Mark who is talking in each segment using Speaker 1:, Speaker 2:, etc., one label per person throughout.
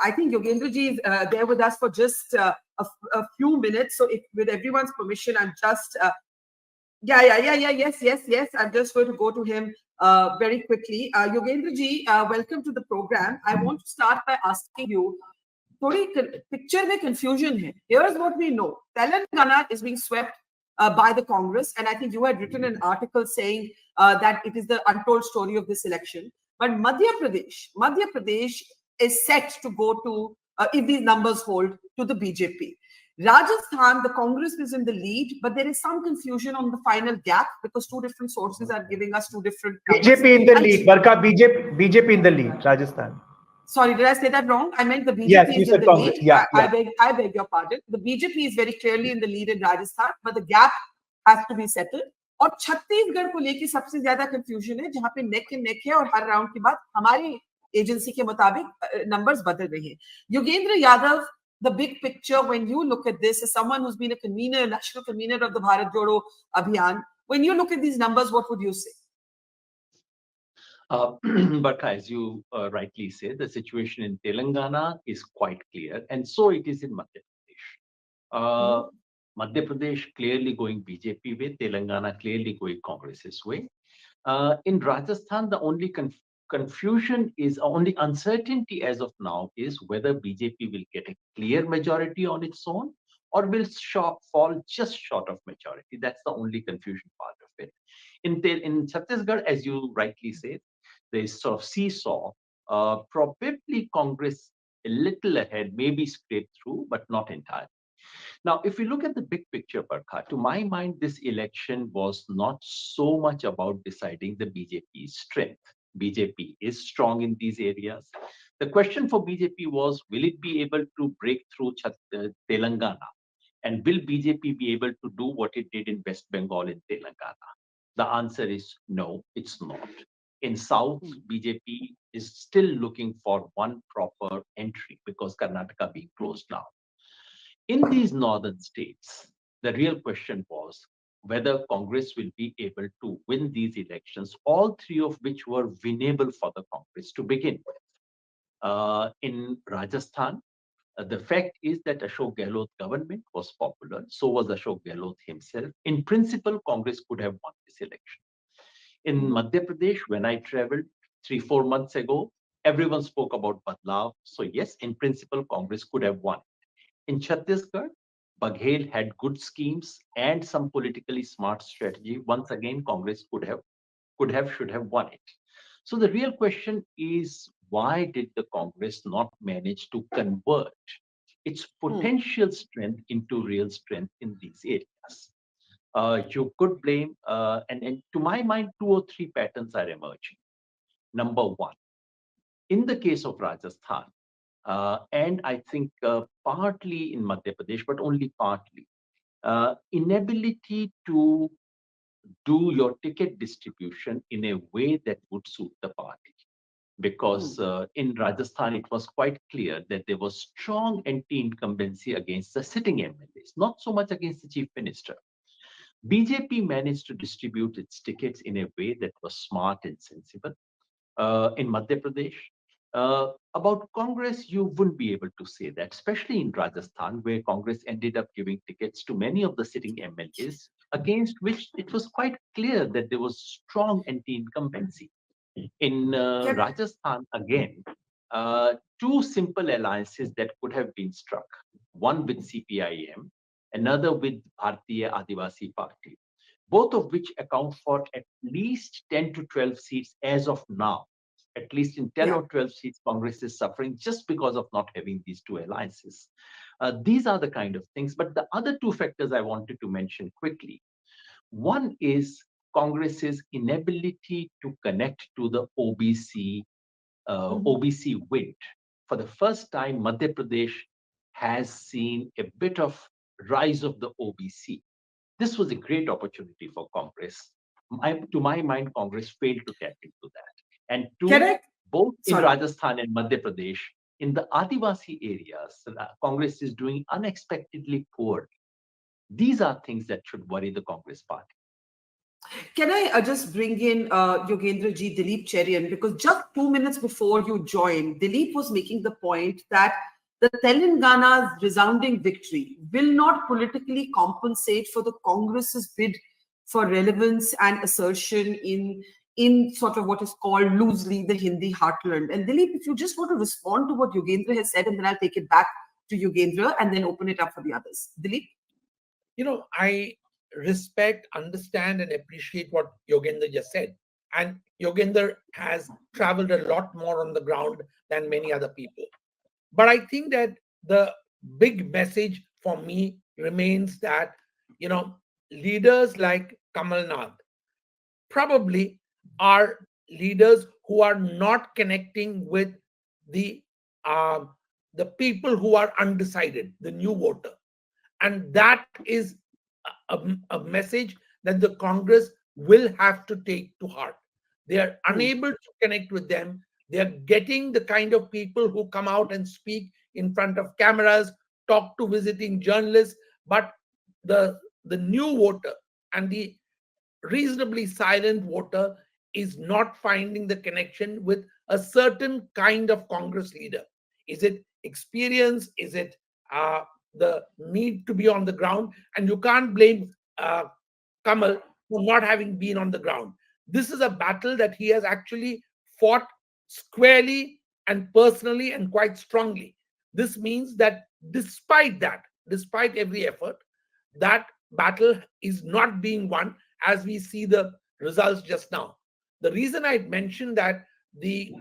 Speaker 1: I think Yogendra ji is there with us for just a few minutes. So if, with everyone's permission, I'm just, yes. I'm just going to go to him very quickly. Yogendra ji, welcome to the program. I want to start by asking you, थोड़ी picture में confusion है. Here's what we know. Telangana is being swept by the Congress, and I think you had written an article saying that it is the untold story of this election. But Madhya Pradesh is set to go to, if these numbers hold, to the BJP. Rajasthan, the Congress is in the lead, but there is some confusion on the final gap because two different sources are giving us two different numbers.
Speaker 2: BJP in the lead, Barkha, BJP in the lead, Rajasthan.
Speaker 1: Sorry, did I say that wrong? I meant the BJP
Speaker 2: yes,
Speaker 1: is in the
Speaker 2: Congress.
Speaker 1: lead.
Speaker 2: Yeah,
Speaker 1: I beg your pardon. The BJP is very clearly in the lead in Rajasthan, but the gap has to be settled. और छत्तीसगढ़ को लेके सबसे ज्यादा confusion है, जहां पे neck and neck है और हर राउंड के बाद हमारी एजेंसी के मुताबिक नंबर्स बदल रहे हैं. Yogendra Yadav, the big picture when you look at this, as someone who's been a convener, national convener of the Bharat Jodo Abhiyan, when you look at these numbers, what would you say?
Speaker 3: But as you rightly say, the situation in Telangana is quite clear, and so it is in Madhya Pradesh. Madhya Pradesh clearly going BJP way, Telangana clearly going Congress's way. In Rajasthan, the only confusion is, only uncertainty as of now is whether BJP will get a clear majority on its own or will fall just short of majority. That's the only confusion part of it. In Chhattisgarh, as you rightly said, there is sort of seesaw. Probably Congress a little ahead, maybe scraped through, but not entirely. Now, if we look at the big picture, Barkha, to my mind, this election was not so much about deciding the BJP's strength. BJP is strong in these areas. The question for BJP was, will it be able to break through Telangana? And will BJP be able to do what it did in West Bengal in Telangana? The answer is no, it's not. In South, BJP is still looking for one proper entry because Karnataka being closed now. In these northern states, the real question was whether Congress will be able to win these elections, all three of which were winnable for the Congress to begin with. In Rajasthan, the fact is that Ashok Gehlot government was popular, so was Ashok Gehlot himself. In principle, Congress could have won this election. In Madhya Pradesh, when I traveled 3-4 months ago, everyone spoke about Badlav. So yes, in principle, Congress could have won. In Chhattisgarh, Baghel had good schemes and some politically smart strategy. Once again, Congress should have won it. So the real question is, why did the Congress not manage to convert its potential strength into real strength in these areas? You could blame, and to my mind, 2 or 3 patterns are emerging. Number one, in the case of Rajasthan, and I think partly in Madhya Pradesh, but only partly, inability to do your ticket distribution in a way that would suit the party. Because in Rajasthan, it was quite clear that there was strong anti-incumbency against the sitting MLAs, not so much against the chief minister. BJP managed to distribute its tickets in a way that was smart and sensible. In Madhya Pradesh, about Congress, you wouldn't be able to say that, especially in Rajasthan, where Congress ended up giving tickets to many of the sitting MLAs, against which it was quite clear that there was strong anti-incumbency. In Rajasthan, again, 2 simple alliances that could have been struck, one with CPIM, another with Bharatiya Adivasi Party, both of which account for at least 10 to 12 seats as of now. At least in 10 or 12 seats, Congress is suffering just because of not having these 2 alliances. These are the kind of things. But the other 2 factors I wanted to mention quickly. One is Congress's inability to connect to the OBC wind. For the first time, Madhya Pradesh has seen a bit of rise of the OBC. This was a great opportunity for Congress. To my mind, Congress failed to tap into that. And 2, both in Rajasthan and Madhya Pradesh, in the Adivasi areas, Congress is doing unexpectedly poorly. These are things that should worry the Congress party.
Speaker 1: Can I just bring in Yogendra ji, Dilip Cherian, because just 2 minutes before you joined, Dilip was making the point that the Telangana's resounding victory will not politically compensate for the Congress's bid for relevance and assertion in sort of what is called loosely the Hindi heartland. And Dilip, if you just want to respond to what Yogendra has said, and then I'll take it back to Yogendra and then open it up for the others. Dilip?
Speaker 4: I respect, understand, and appreciate what Yogendra just said. And Yogendra has traveled a lot more on the ground than many other people. But I think that the big message for me remains that, leaders like Kamalnath probably are leaders who are not connecting with the um, the people who are undecided, the new voter, and that is a message that the Congress will have to take to heart. They are
Speaker 1: Hmm.
Speaker 4: unable to connect with them. They are getting the kind of people who come out and speak in front of cameras, talk to visiting journalists, but the new voter and the reasonably silent voter is not finding the connection with a certain kind of Congress leader. Is it experience? Is it uh, the need to be on the ground? And you can't blame Kamal for not having been on the ground. This is a battle that he has actually fought squarely and personally and quite strongly. This means that despite every effort, that battle is not being won as we see the results just now. The reason I mentioned that the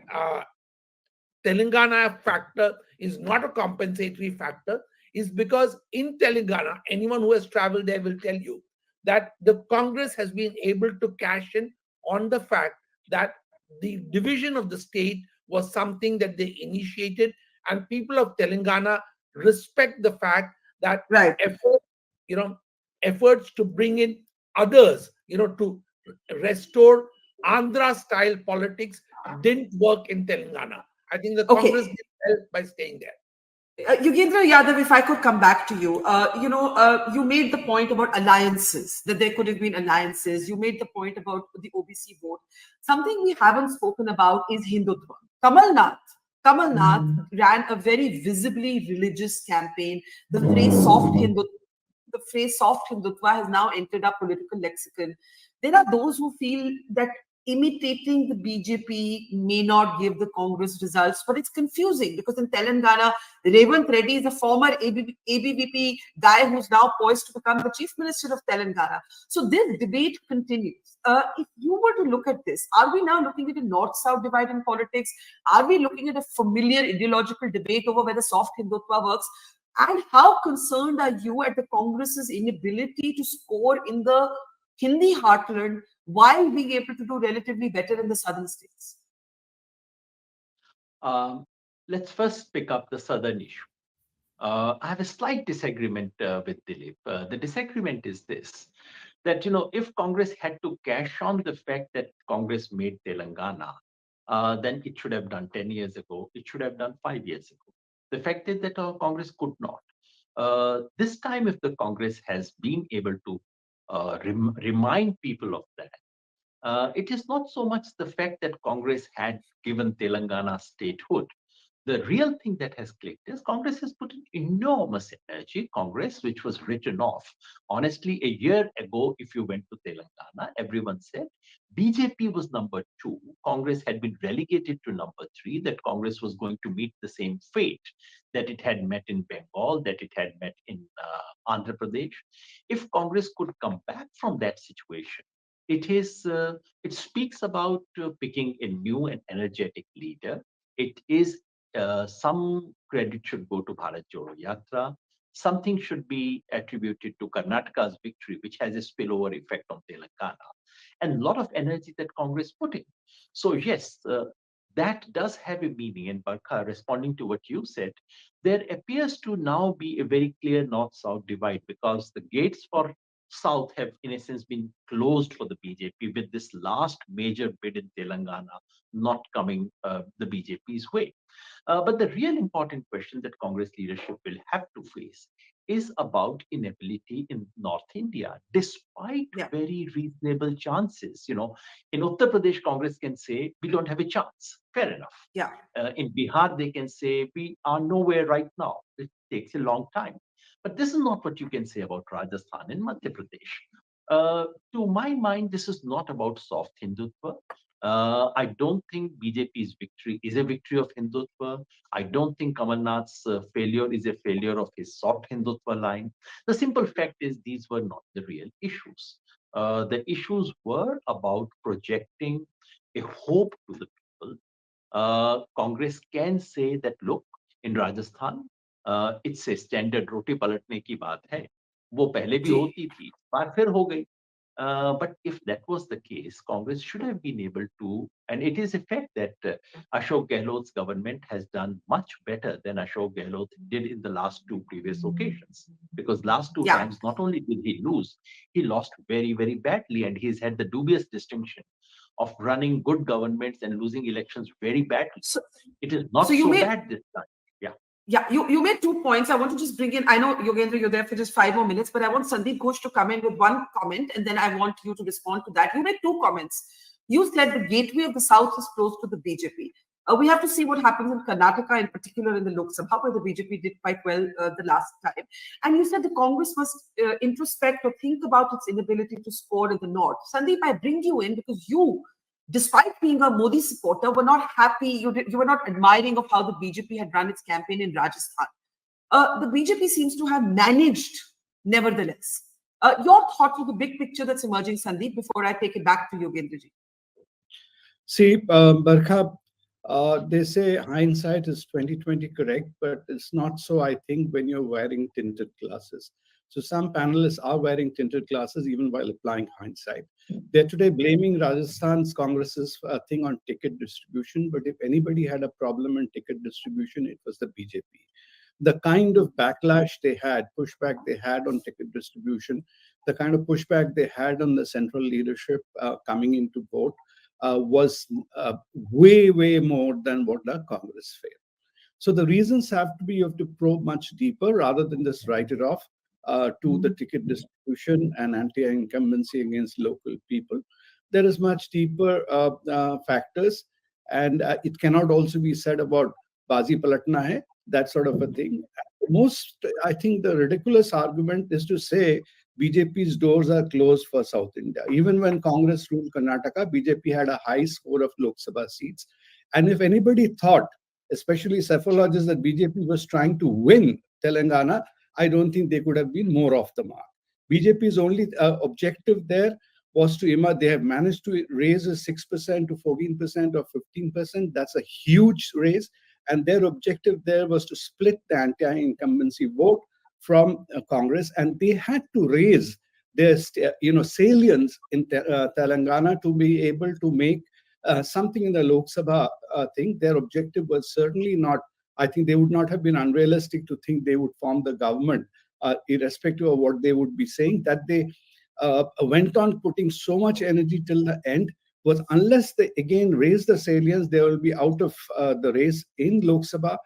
Speaker 4: Telangana factor is not a compensatory factor is because in Telangana, anyone who has traveled there will tell you that the Congress has been able to cash in on the fact that the division of the state was something that they initiated, and people of Telangana respect the fact that
Speaker 1: Right.
Speaker 4: effort, you know, efforts to bring in others, to restore Andhra style politics didn't work in Telangana. I think the Congress
Speaker 1: Okay.
Speaker 4: did well by staying there.
Speaker 1: Okay, Yogendra Yadav, if I could come back to you, you made the point about alliances, that there could have been alliances. You made the point about the OBC vote. Something we haven't spoken about is Hindutva. Kamalnath ran a very visibly religious campaign. The phrase soft Hindutva has now entered our political lexicon. There are those who feel that imitating the BJP may not give the Congress results, but it's confusing because in Telangana, Revanth Reddy is a former ABVP guy who's now poised to become the chief minister of Telangana. So this debate continues. If you were to look at this, are we now looking at a north-south divide in politics? Are we looking at a familiar ideological debate over whether soft Hindutva works? And how concerned are you at the Congress's inability to score in the Hindi heartland while being able to do relatively better in the southern states?
Speaker 3: Um, let's first pick up the southern issue. I have a slight disagreement with Dilip. The disagreement is this, that if Congress had to cash on the fact that Congress made Telangana, then it should have done 10 years ago. It should have done 5 years ago. The fact is that Congress could not. This time, if the Congress has been able to remind people of that, it is not so much the fact that Congress had given Telangana statehood. The real thing that has clicked is Congress has put in enormous energy. Congress, which was written off. Honestly, a year ago, if you went to Telangana, everyone said BJP was number two. Congress had been relegated to number three, that Congress was going to meet the same fate that it had met in Bengal, that it had met in Andhra Pradesh. If Congress could come back from that situation, it speaks about picking a new and energetic leader. It is some credit should go to Bharat Jodo Yatra. Something should be attributed to Karnataka's victory, which has a spillover effect on Telangana, and a lot of energy that Congress put in. So yes, that does have a meaning. And Barkha, responding to what you said, there appears to now be a very clear north-south divide because the gates for South have, in a sense, been closed for the BJP with this last major bid in Telangana not coming the BJP's way. But the real important question that Congress leadership will have to face is about inability in North India, despite very reasonable chances. You know, in Uttar Pradesh, Congress can say, we don't have a chance. Fair enough.
Speaker 1: Yeah.
Speaker 3: In Bihar, they can say, we are nowhere right now. It takes a long time. But this is not what you can say about Rajasthan and Madhya Pradesh. To my mind, this is not about soft Hindutva. I don't think BJP's victory is a victory of Hindutva. I don't think Kamalnath's failure is a failure of his soft Hindutva line. The simple fact is these were not the real issues. The issues were about projecting a hope to the people. Congress can say that, look, in Rajasthan, it's a standard roti palatne ki baat hai. वो पहले भी होती थी, बार फिर हो गई. But if that was the case, Congress should have been able to, and it is a fact that Ashok Gehlot's government has done much better than Ashok Gehlot did in the last two previous occasions. Because last two times, not only did he lose, he lost very, very badly, and he's had the dubious distinction of running good governments and losing elections very badly. So, it is not so bad this time.
Speaker 1: Yeah, you made 2 points. I want to just bring in, I know, Yogendra, you're there for just 5 more minutes, but I want Sandeep Ghosh to come in with one comment, and then I want you to respond to that. You made 2 comments. You said the gateway of the South is closed to the BJP. We have to see what happens in Karnataka, in particular in the Lok Sabha, where the BJP did quite well the last time. And you said the Congress must introspect or think about its inability to score in the North. Sandeep, I bring you in because you, despite being a Modi supporter, were not happy. You were not admiring of how the BJP had run its campaign in Rajasthan. The BJP seems to have managed, nevertheless. Your thoughts of the big picture that's emerging, Sandeep, before I take it back to Yogendra ji.
Speaker 5: See, Barkha, they say hindsight is 20/20 correct, but it's not so, I think, when you're wearing tinted glasses. So some panelists are wearing tinted glasses even while applying hindsight. They're today blaming Rajasthan's Congress's thing on ticket distribution, but if anybody had a problem in ticket distribution, it was the BJP. The kind of backlash they had, pushback they had on ticket distribution, the kind of pushback they had on the central leadership coming into vote was way, way more than what the Congress failed. So the reasons have to be, you have to probe much deeper rather than just write it off to the ticket distribution and anti-incumbency against local people. There is much deeper factors, and it cannot also be said about Bazi Palatna hai, that sort of a thing. I think the ridiculous argument is to say BJP's doors are closed for South India. Even when Congress ruled Karnataka, BJP had a high score of Lok Sabha seats. And if anybody thought, especially psephologists, that BJP was trying to win Telangana, I don't think they could have been more off the mark. BJP's only objective there was to, they have managed to raise a 6% to 14% or 15%. That's a huge raise. And their objective there was to split the anti-incumbency vote from Congress. And they had to raise their salience in Telangana to be able to make something in the Lok Sabha thing. Their objective was certainly not, I think they would not have been unrealistic to think they would form the government, irrespective of what they would be saying. That they went on putting so much energy till the end was, unless they again raise the salience, they will be out of the race in Lok Sabha,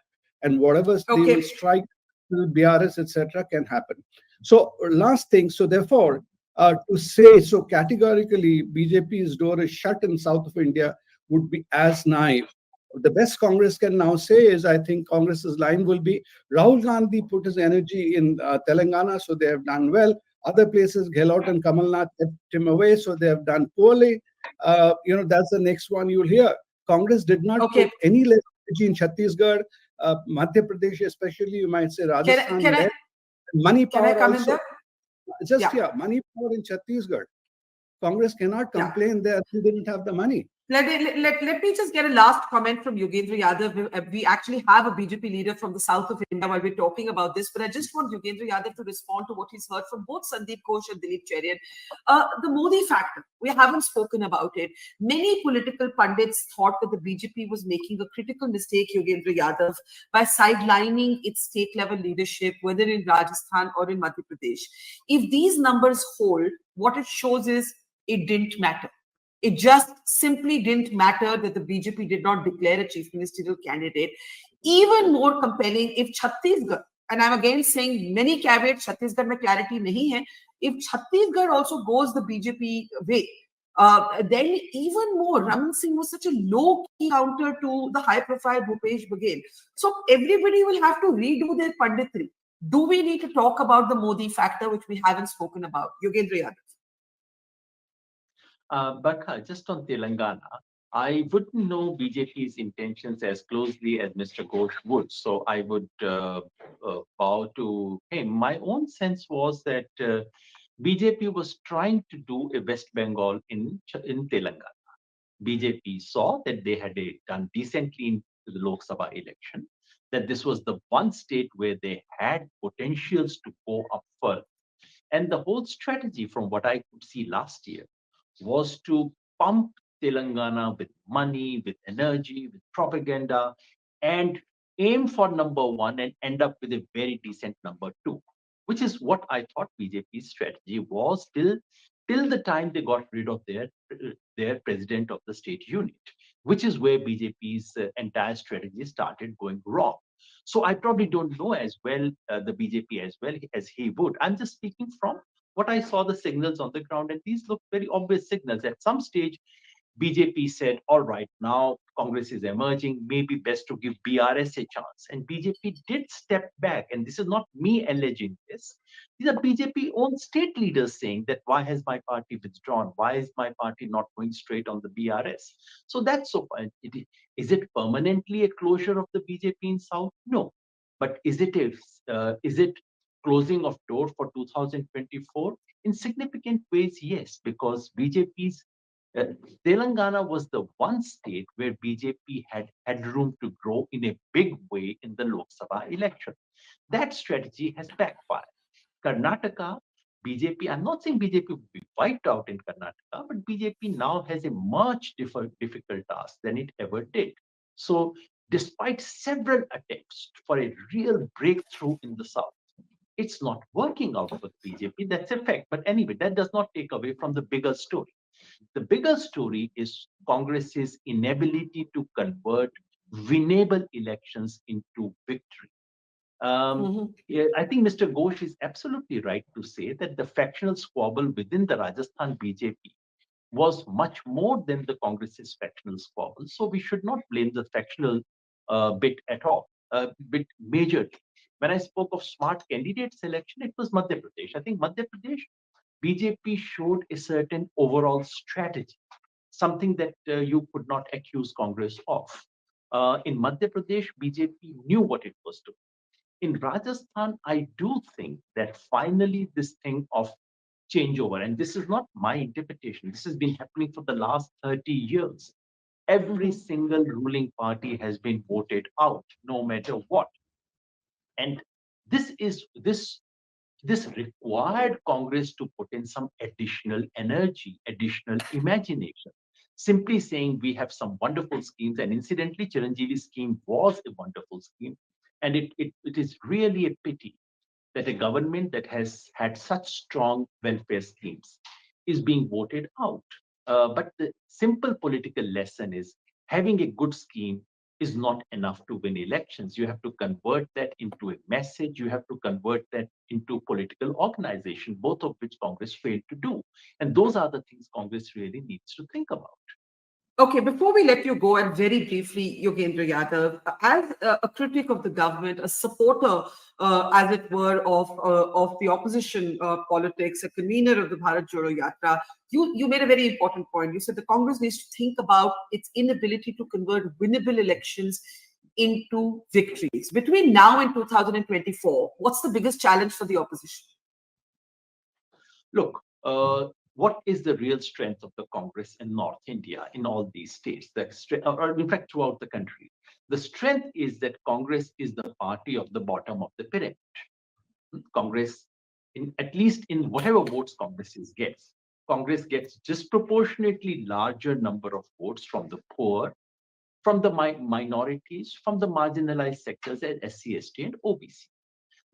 Speaker 5: and whatever they will strike, BRS, etc., can happen. So last thing, so therefore, to say so categorically BJP's door is shut in south of India would be as naive. The best Congress can now say is, I think Congress's line will be, Rahul Gandhi put his energy in Telangana, so they have done well. Other places, Gehlot and Kamalnath kept him away, so they have done poorly. That's the next one you'll hear. Congress did not put any less energy in Chhattisgarh, Madhya Pradesh, especially, you might say Rajasthan. Money power also. Just money power in Chhattisgarh. Congress cannot complain there they didn't have the money.
Speaker 1: Let me just get a last comment from Yogendra Yadav. We actually have a BJP leader from the south of India while we're talking about this, but I just want Yogendra Yadav to respond to what he's heard from both Sandeep Ghosh and Dilip Cherian. The Modi factor, we haven't spoken about it. Many political pundits thought that the BJP was making a critical mistake, Yogendra Yadav, by sidelining its state-level leadership, whether in Rajasthan or in Madhya Pradesh. If these numbers hold, what it shows is it didn't matter. It just simply didn't matter that the BJP did not declare a chief ministerial candidate. Even more compelling, if Chhattisgarh and I'm again saying many caveats, Chhattisgarh mein clarity nahi hai. If Chhattisgarh also goes the BJP way, then even more, Raman Singh was such a low-key counter to the high-profile Bhupesh Baghel. So everybody will have to redo their punditry. Do we need to talk about the Modi factor, which we haven't spoken about? Yogendra Yadav.
Speaker 3: Barkha, just on Telangana, I wouldn't know BJP's intentions as closely as Mr. Ghosh would, so I would bow to him. My own sense was that BJP was trying to do a West Bengal in Telangana. BJP saw that they had done decently in the Lok Sabha election, that this was the one state where they had potentials to go up further. And the whole strategy, from what I could see last year, was to pump Telangana with money, with energy, with propaganda, and aim for number one and end up with a very decent number two, which is what I thought BJP's strategy was till the time they got rid of their president of the state unit, which is where BJP's entire strategy started going wrong. So I probably don't know as well the BJP as well as he would. I'm just speaking from what I saw the signals on the ground, and these look very obvious signals. At some stage, BJP said, all right, now Congress is emerging, maybe best to give BRS a chance. And BJP did step back. And this is not me alleging this. These are BJP own state leaders saying that why has my party withdrawn? Why is my party not going straight on the BRS? So that's so fine. Is it permanently a closure of the BJP in South? No. But is it closing of door for 2024? In significant ways, yes, because BJP's Telangana was the one state where BJP had room to grow in a big way in the Lok Sabha election. That strategy has backfired. Karnataka, BJP, I'm not saying BJP would be wiped out in Karnataka, but BJP now has a much difficult task than it ever did. So, despite several attempts for a real breakthrough in the South, it's not working out for BJP. That's a fact. But anyway, that does not take away from the bigger story. The bigger story is Congress's inability to convert winnable elections into victory. Yeah, I think Mr. Ghosh is absolutely right to say that the factional squabble within the Rajasthan BJP was much more than the Congress's factional squabble. So we should not blame the factional bit at all, bit majorly. When I spoke of smart candidate selection, it was Madhya Pradesh. I think Madhya Pradesh, BJP showed a certain overall strategy, something that you could not accuse Congress of. In Madhya Pradesh, BJP knew what it was doing. In Rajasthan, I do think that finally this thing of changeover, and this is not my interpretation, this has been happening for the last 30 years. Every single ruling party has been voted out, no matter what. And this required Congress to put in some additional energy, additional imagination. Simply saying we have some wonderful schemes, and incidentally, Chiranjeevi's scheme was a wonderful scheme. And it is really a pity that a government that has had such strong welfare schemes is being voted out. But the simple political lesson is having a good scheme is not enough to win elections. You have to convert that into a message. You have to convert that into political organization, both of which Congress failed to do. And those are the things Congress really needs to think about.
Speaker 1: Okay, before we let you go, and very briefly, Yogendra Yadav, as a critic of the government, a supporter, as it were, of the opposition politics, a convener of the Bharat Jodo Yatra, you made a very important point. You said the Congress needs to think about its inability to convert winnable elections into victories. Between now and 2024, what's the biggest challenge for the opposition?
Speaker 3: Look, what is the real strength of the Congress in North India, in all these states, or in fact throughout the country? The strength is that Congress is the party of the bottom of the pyramid. Congress, at least in whatever votes Congress gets disproportionately larger number of votes from the poor, from the minorities, from the marginalized sectors as SC, ST, and OBC.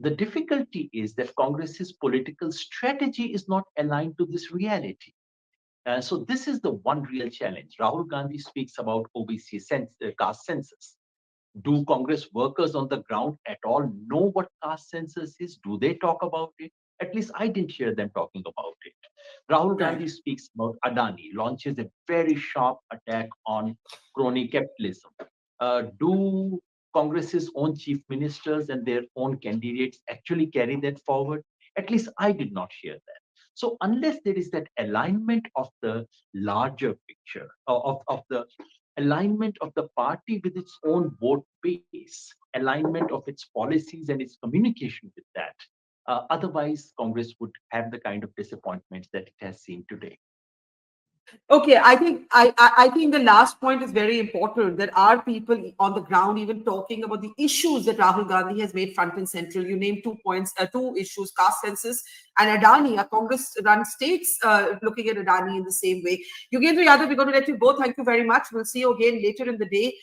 Speaker 3: The difficulty is that Congress's political strategy is not aligned to this reality. So this is the one real challenge. Rahul Gandhi speaks about OBC caste census. Do Congress workers on the ground at all know what caste census is? Do they talk about it? At least I didn't hear them talking about it. Rahul Gandhi speaks about Adani, launches a very sharp attack on crony capitalism. Do Congress's own chief ministers and their own candidates actually carry that forward? At least I did not hear that. So unless there is that alignment of the larger picture, of the alignment of the party with its own vote base, alignment of its policies and its communication with that, otherwise Congress would have the kind of disappointments that it has seen today.
Speaker 1: Okay, I think the last point is very important. There are people on the ground even talking about the issues that Rahul Gandhi has made front and central. You named 2 points, 2 issues: caste census and Adani. A Congress-run states looking at Adani in the same way. Yogendra Yadav, we're going to let you go. Thank you very much. We'll see you again later in the day